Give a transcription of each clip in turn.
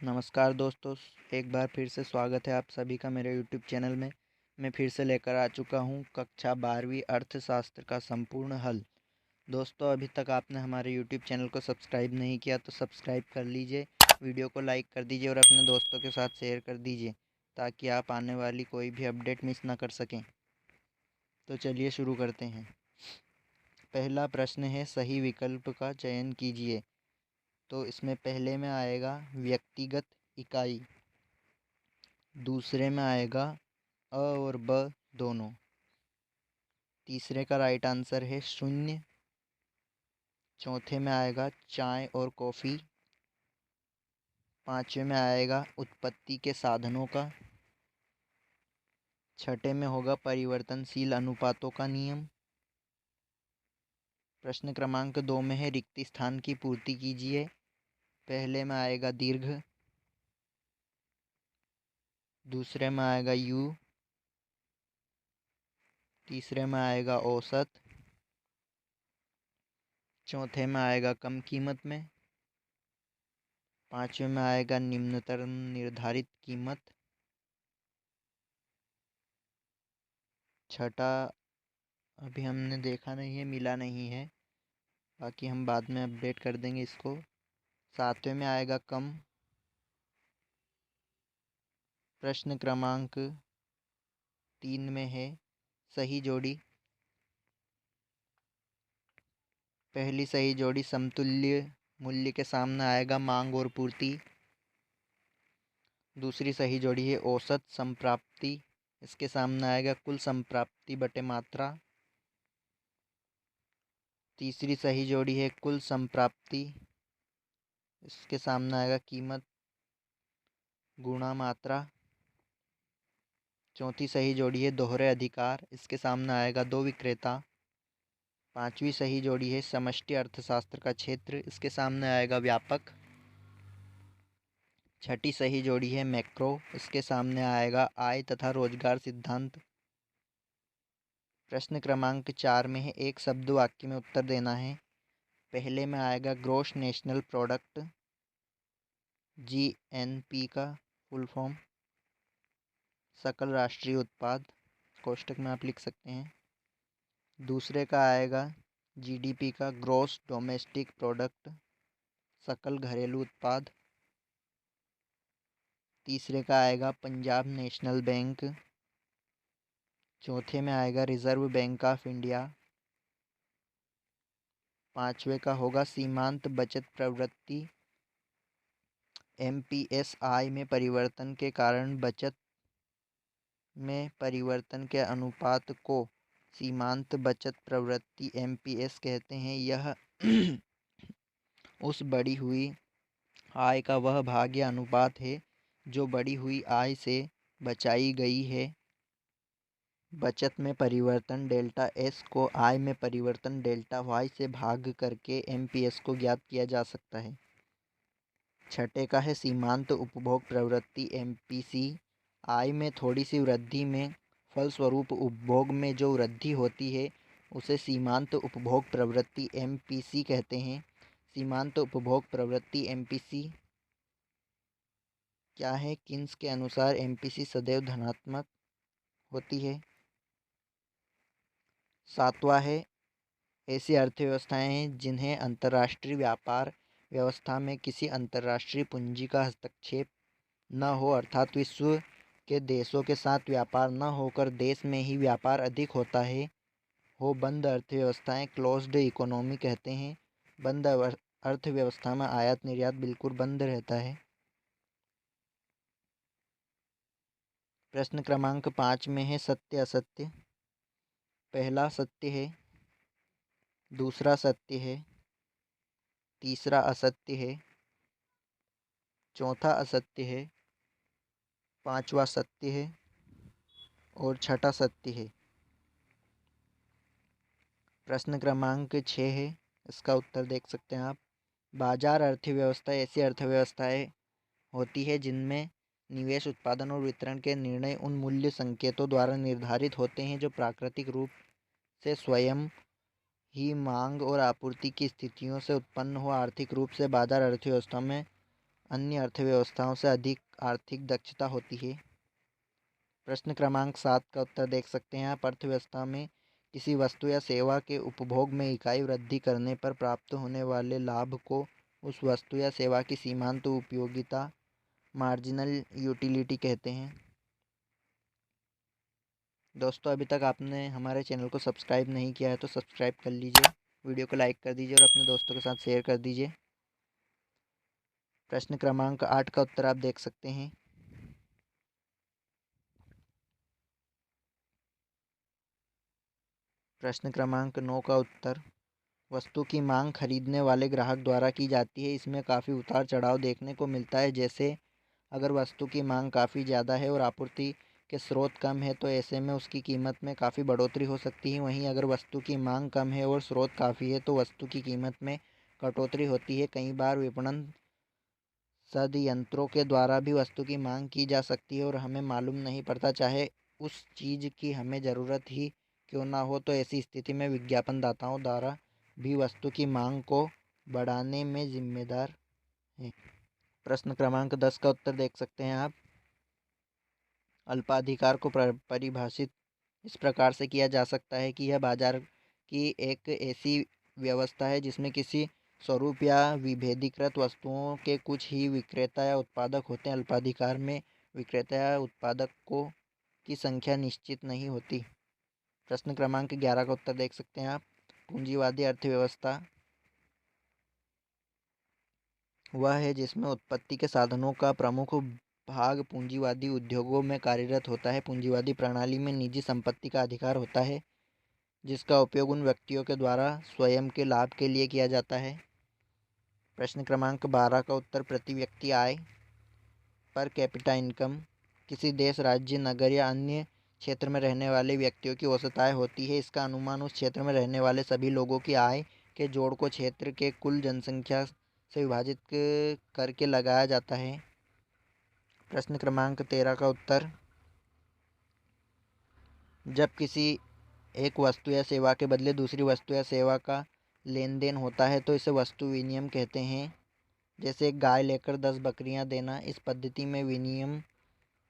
नमस्कार दोस्तों, एक बार फिर से स्वागत है आप सभी का मेरे यूट्यूब चैनल में। मैं फिर से लेकर आ चुका हूँ कक्षा 12वीं अर्थशास्त्र का संपूर्ण हल। दोस्तों, अभी तक आपने हमारे यूट्यूब चैनल को सब्सक्राइब नहीं किया तो सब्सक्राइब कर लीजिए, वीडियो को लाइक कर दीजिए और अपने दोस्तों के साथ शेयर कर दीजिए ताकि आप आने वाली कोई भी अपडेट मिस ना कर सकें। तो चलिए शुरू करते हैं। पहला प्रश्न है, सही विकल्प का चयन कीजिए। तो इसमें पहले में आएगा व्यक्तिगत इकाई, दूसरे में आएगा अ और ब दोनों, तीसरे का राइट आंसर है शून्य, चौथे में आएगा चाय और कॉफ़ी, पांचवे में आएगा उत्पत्ति के साधनों का, छठे में होगा परिवर्तनशील अनुपातों का नियम। प्रश्न क्रमांक 2 में है रिक्त स्थान की पूर्ति कीजिए। पहले में आएगा दीर्घ, दूसरे में आएगा यू, तीसरे में आएगा औसत, चौथे में आएगा कम कीमत में, पांचवे में आएगा निम्नतम निर्धारित कीमत, छठा अभी हमने देखा नहीं है, मिला नहीं है, बाकी हम बाद में अपडेट कर देंगे इसको। सातवें में आएगा कम। प्रश्न क्रमांक 3 में है सही जोड़ी। पहली सही जोड़ी समतुल्य मूल्य के सामने आएगा मांग और पूर्ति। दूसरी सही जोड़ी है औसत संप्राप्ति, इसके सामने आएगा कुल संप्राप्ति बटे मात्रा। तीसरी सही जोड़ी है कुल संप्राप्ति, इसके सामने आएगा कीमत गुणा मात्रा। चौथी सही जोड़ी है दोहरे अधिकार, इसके सामने आएगा दो विक्रेता। पांचवी सही जोड़ी है समष्टि अर्थशास्त्र का क्षेत्र, इसके सामने आएगा व्यापक। छठी सही जोड़ी है मैक्रो, इसके सामने आएगा आय तथा रोजगार सिद्धांत। प्रश्न क्रमांक 4 में है एक शब्द वाक्य में उत्तर देना है। पहले में आएगा ग्रॉस नेशनल प्रोडक्ट, GNP का फुल फॉर्म सकल राष्ट्रीय उत्पाद, कोष्टक में आप लिख सकते हैं। दूसरे का आएगा GDP का ग्रॉस डोमेस्टिक प्रोडक्ट, सकल घरेलू उत्पाद। तीसरे का आएगा पंजाब नेशनल बैंक। चौथे में आएगा रिजर्व बैंक ऑफ इंडिया। पांचवे का होगा सीमांत बचत प्रवृत्ति, MPSI में परिवर्तन के कारण बचत में परिवर्तन के अनुपात को सीमांत बचत प्रवृत्ति MPS कहते हैं। यह उस बढ़ी हुई आय का वह भाग या अनुपात है जो बढ़ी हुई आय से बचाई गई है। बचत में परिवर्तन डेल्टा S को आय में परिवर्तन डेल्टा Y से भाग करके MPS को ज्ञात किया जा सकता है। छठे का है सीमांत उपभोग प्रवृत्ति MPC, आय में थोड़ी सी वृद्धि में फलस्वरूप उपभोग में जो वृद्धि होती है उसे सीमांत उपभोग प्रवृत्ति MPC कहते हैं। सीमांत उपभोग प्रवृत्ति MPC क्या है? किन्स के अनुसार MPC सदैव धनात्मक होती है। सातवां है ऐसी अर्थव्यवस्थाएं हैं जिन्हें अंतर्राष्ट्रीय व्यापार व्यवस्था में किसी अंतर्राष्ट्रीय पूंजी का हस्तक्षेप न हो, अर्थात विश्व के देशों के साथ व्यापार न होकर देश में ही व्यापार अधिक होता है, हो बंद अर्थव्यवस्थाएं क्लोज्ड इकोनॉमी कहते हैं। बंद अर्थव्यवस्था में आयात निर्यात बिल्कुल बंद रहता है। प्रश्न क्रमांक 5 में है सत्य असत्य। पहला सत्य है, दूसरा सत्य है, तीसरा असत्य है, चौथा असत्य है, पांचवा सत्य है और छठा सत्य है। प्रश्न क्रमांक 6 है, इसका उत्तर देख सकते हैं आप। बाजार अर्थव्यवस्था ऐसी अर्थव्यवस्थाएं होती है जिनमें निवेश, उत्पादन और वितरण के निर्णय उन मूल्य संकेतों द्वारा निर्धारित होते हैं जो प्राकृतिक रूप से स्वयं ही मांग और आपूर्ति की स्थितियों से उत्पन्न हो। आर्थिक रूप से बाजार अर्थव्यवस्था में अन्य अर्थव्यवस्थाओं से अधिक आर्थिक दक्षता होती है। प्रश्न क्रमांक 7 का उत्तर देख सकते हैं आप। अर्थव्यवस्था में किसी वस्तु या सेवा के उपभोग में इकाई वृद्धि करने पर प्राप्त होने वाले लाभ को उस वस्तु या सेवा की सीमांत उपयोगिता मार्जिनल यूटिलिटी कहते हैं। दोस्तों, अभी तक आपने हमारे चैनल को सब्सक्राइब नहीं किया है तो सब्सक्राइब कर लीजिए, वीडियो को लाइक कर दीजिए और अपने दोस्तों के साथ शेयर कर दीजिए। प्रश्न क्रमांक 8 का उत्तर आप देख सकते हैं। प्रश्न क्रमांक 9 का उत्तर, वस्तु की मांग खरीदने वाले ग्राहक द्वारा की जाती है। इसमें काफ़ी उतार चढ़ाव देखने को मिलता है। जैसे अगर वस्तु की मांग काफ़ी ज़्यादा है और आपूर्ति के स्रोत कम है तो ऐसे में उसकी कीमत में काफ़ी बढ़ोतरी हो सकती है। वहीं अगर वस्तु की मांग कम है और स्रोत काफ़ी है तो वस्तु की कीमत में कटौती होती है। कई बार विपणन संयंत्रों के द्वारा भी वस्तु की मांग की जा सकती है और हमें मालूम नहीं पड़ता, चाहे उस चीज़ की हमें ज़रूरत ही क्यों ना हो। तो ऐसी स्थिति में विज्ञापनदाताओं द्वारा भी वस्तु की मांग को बढ़ाने में जिम्मेदार है। प्रश्न क्रमांक 10 का उत्तर देख सकते हैं आप। अल्पाधिकार को परिभाषित इस प्रकार से किया जा सकता है कि यह बाजार की एक ऐसी व्यवस्था है जिसमें किसी स्वरूप या विभेदीकृत वस्तुओं के कुछ ही विक्रेता या उत्पादक होते हैं। अल्पाधिकार में विक्रेता या उत्पादकों की संख्या निश्चित नहीं होती। प्रश्न क्रमांक 11 का उत्तर देख सकते हैं आप। पूंजीवादी अर्थव्यवस्था वह है जिसमें उत्पत्ति के साधनों का प्रमुख भाग पूंजीवादी उद्योगों में कार्यरत होता है। पूंजीवादी प्रणाली में निजी संपत्ति का अधिकार होता है जिसका उपयोग उन व्यक्तियों के द्वारा स्वयं के लाभ के लिए किया जाता है। प्रश्न क्रमांक 12 का उत्तर, प्रति व्यक्ति आय पर कैपिटा इनकम किसी देश, राज्य, नगर या अन्य क्षेत्र में रहने वाले व्यक्तियों की औसत आय होती है। इसका अनुमान उस क्षेत्र में रहने वाले सभी लोगों की आय के जोड़ को क्षेत्र के कुल जनसंख्या से विभाजित करके लगाया जाता है। प्रश्न क्रमांक 13 का उत्तर, जब किसी एक वस्तु या सेवा के बदले दूसरी वस्तु या सेवा का लेन देन होता है तो इसे वस्तु विनिमय कहते हैं। जैसे एक गाय लेकर 10 बकरियां देना। इस पद्धति में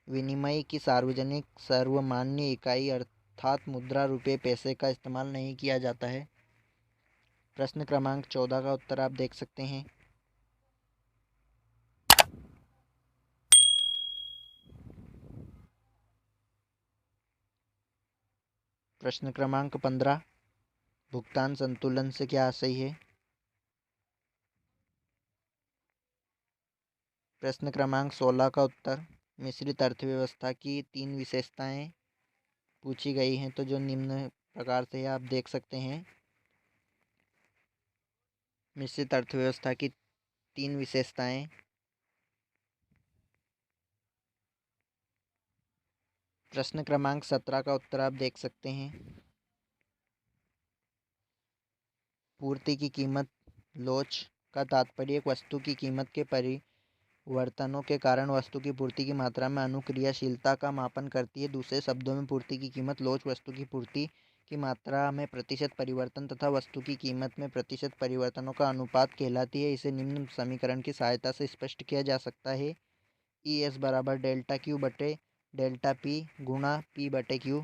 विनिमय की सार्वजनिक सर्वमान्य इकाई अर्थात मुद्रा, रुपये, पैसे का इस्तेमाल नहीं किया जाता है। प्रश्न क्रमांक 14 का उत्तर आप देख सकते हैं। प्रश्न क्रमांक 15, भुगतान संतुलन से क्या आशय है। प्रश्न क्रमांक 16 का उत्तर, मिश्रित अर्थव्यवस्था की 3 विशेषताएं पूछी गई हैं तो जो निम्न प्रकार से आप देख सकते हैं। मिश्रित अर्थव्यवस्था की 3 विशेषताएं। प्रश्न क्रमांक 17 का उत्तर आप देख सकते हैं। पूर्ति की कीमत लोच का तात्पर्य एक वस्तु की कीमत के परिवर्तनों के कारण वस्तु की पूर्ति की मात्रा में अनुक्रियाशीलता का मापन करती है। दूसरे शब्दों में पूर्ति की कीमत लोच वस्तु की पूर्ति की मात्रा में प्रतिशत परिवर्तन तथा वस्तु की कीमत में प्रतिशत परिवर्तनों का अनुपात कहलाती है। इसे निम्न समीकरण की सहायता से स्पष्ट किया जा सकता है। ई एस बराबर डेल्टा क्यू बटे डेल्टा पी गुणा पी बटे क्यू।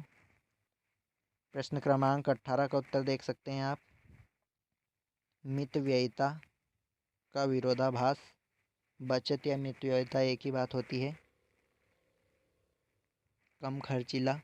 प्रश्न क्रमांक 18 का उत्तर देख सकते हैं आप। मितव्ययिता का विरोधाभास। बचत या मितव्ययिता एक ही बात होती है। कम खर्चीला।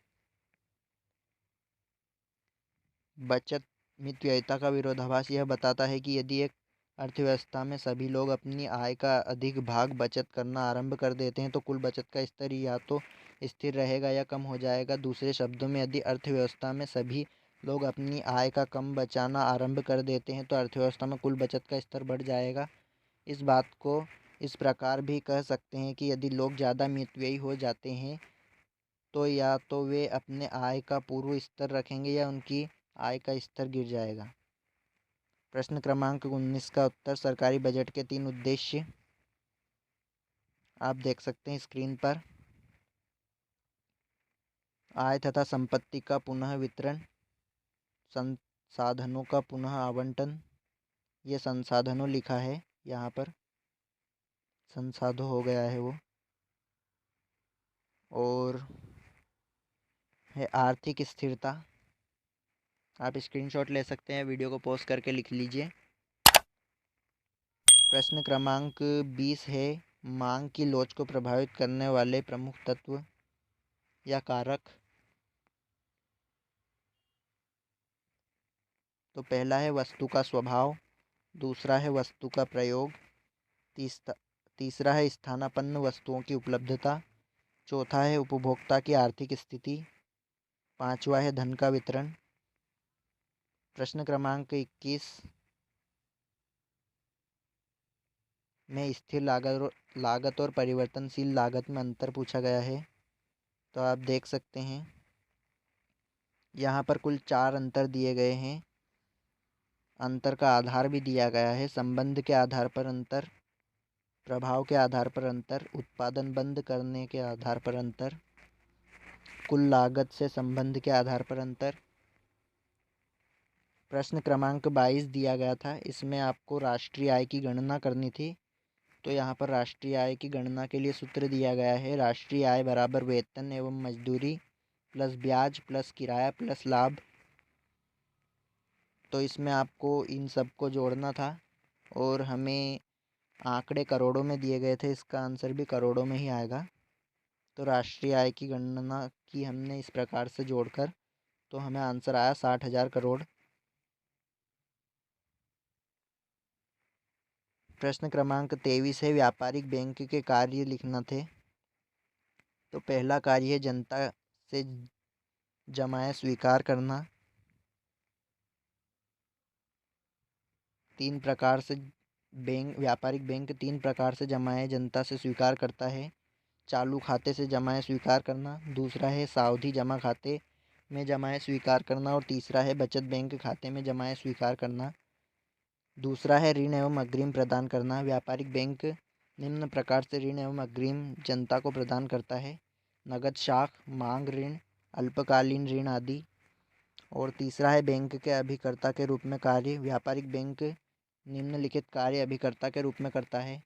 बचत मितव्ययिता का विरोधाभास यह बताता है कि यदि एक अर्थव्यवस्था में सभी लोग अपनी आय का अधिक भाग बचत करना आरंभ कर देते हैं तो कुल बचत का स्तर या तो स्थिर रहेगा या कम हो जाएगा। दूसरे शब्दों में यदि अर्थव्यवस्था में सभी लोग अपनी आय का कम बचाना आरंभ कर देते हैं तो अर्थव्यवस्था में कुल बचत का स्तर बढ़ जाएगा। इस बात को इस प्रकार भी कह सकते हैं कि यदि लोग ज़्यादा मितव्ययी हो जाते हैं तो या तो वे अपने आय का पूर्व स्तर रखेंगे या उनकी आय का स्तर गिर जाएगा। प्रश्न क्रमांक 19 का उत्तर, सरकारी बजट के 3 उद्देश्य आप देख सकते हैं स्क्रीन पर। आय तथा संपत्ति का पुनः वितरण, संसाधनों का पुनः आवंटन, ये संसाधनों लिखा है यहाँ पर। संसाधन हो गया है वो। और है आर्थिक स्थिरता। आप स्क्रीनशॉट ले सकते हैं, वीडियो को पॉज करके लिख लीजिए। प्रश्न क्रमांक 20 है, मांग की लोच को प्रभावित करने वाले प्रमुख तत्व या कारक। तो पहला है वस्तु का स्वभाव, दूसरा है वस्तु का प्रयोग, तीसरा है स्थानापन्न वस्तुओं की उपलब्धता, चौथा है उपभोक्ता की आर्थिक स्थिति, पांचवा है धन का वितरण। प्रश्न क्रमांक 21 में स्थिर लागत और परिवर्तनशील लागत में अंतर पूछा गया है। तो आप देख सकते हैं यहाँ पर कुल 4 अंतर दिए गए हैं। अंतर का आधार भी दिया गया है। संबंध के आधार पर अंतर, प्रभाव के आधार पर अंतर, उत्पादन बंद करने के आधार पर अंतर, कुल लागत से संबंध के आधार पर अंतर। प्रश्न क्रमांक 22 दिया गया था, इसमें आपको राष्ट्रीय आय की गणना करनी थी। तो यहाँ पर राष्ट्रीय आय की गणना के लिए सूत्र दिया गया है, राष्ट्रीय आय बराबर वेतन एवं मजदूरी प्लस ब्याज प्लस किराया प्लस लाभ। तो इसमें आपको इन सब को जोड़ना था और हमें आंकड़े करोड़ों में दिए गए थे, इसका आंसर भी करोड़ों में ही आएगा। तो राष्ट्रीय आय की गणना की हमने इस प्रकार से जोड़कर, तो हमें आंसर आया 60,000 करोड़। प्रश्न क्रमांक 23 है, व्यापारिक बैंक के कार्य लिखना थे। तो पहला कार्य है जनता से जमाएं स्वीकार करना। व्यापारिक बैंक 3 प्रकार से जमाएं जनता से स्वीकार करता है। चालू खाते से जमाएं स्वीकार करना, दूसरा है सावधि जमा खाते में जमाएं स्वीकार करना और तीसरा है बचत बैंक खाते में जमाएं स्वीकार करना। दूसरा है ऋण एवं अग्रिम प्रदान करना। व्यापारिक बैंक निम्न प्रकार से ऋण एवं अग्रिम जनता को प्रदान करता है, नगद शाख, मांग ऋण, अल्पकालीन ऋण आदि। और तीसरा है बैंक के अभिकर्ता के रूप में कार्य। व्यापारिक बैंक निम्नलिखित कार्य अभिकर्ता के रूप में करता है,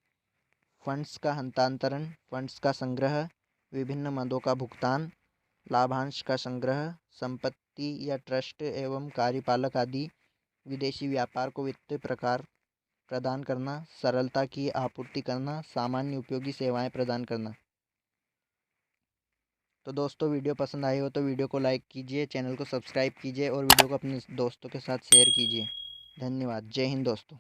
फंड्स का हस्तांतरण, फंड्स का संग्रह, विभिन्न मदों का भुगतान, लाभांश का संग्रह, संपत्ति या ट्रस्ट एवं कार्यपालक आदि, विदेशी व्यापार को वित्तीय प्रकार प्रदान करना, सरलता की आपूर्ति करना, सामान्य उपयोगी सेवाएं प्रदान करना। तो दोस्तों, वीडियो पसंद आई हो तो वीडियो को लाइक कीजिए, चैनल को सब्सक्राइब कीजिए और वीडियो को अपने दोस्तों के साथ शेयर कीजिए। धन्यवाद। जय हिंद दोस्तों।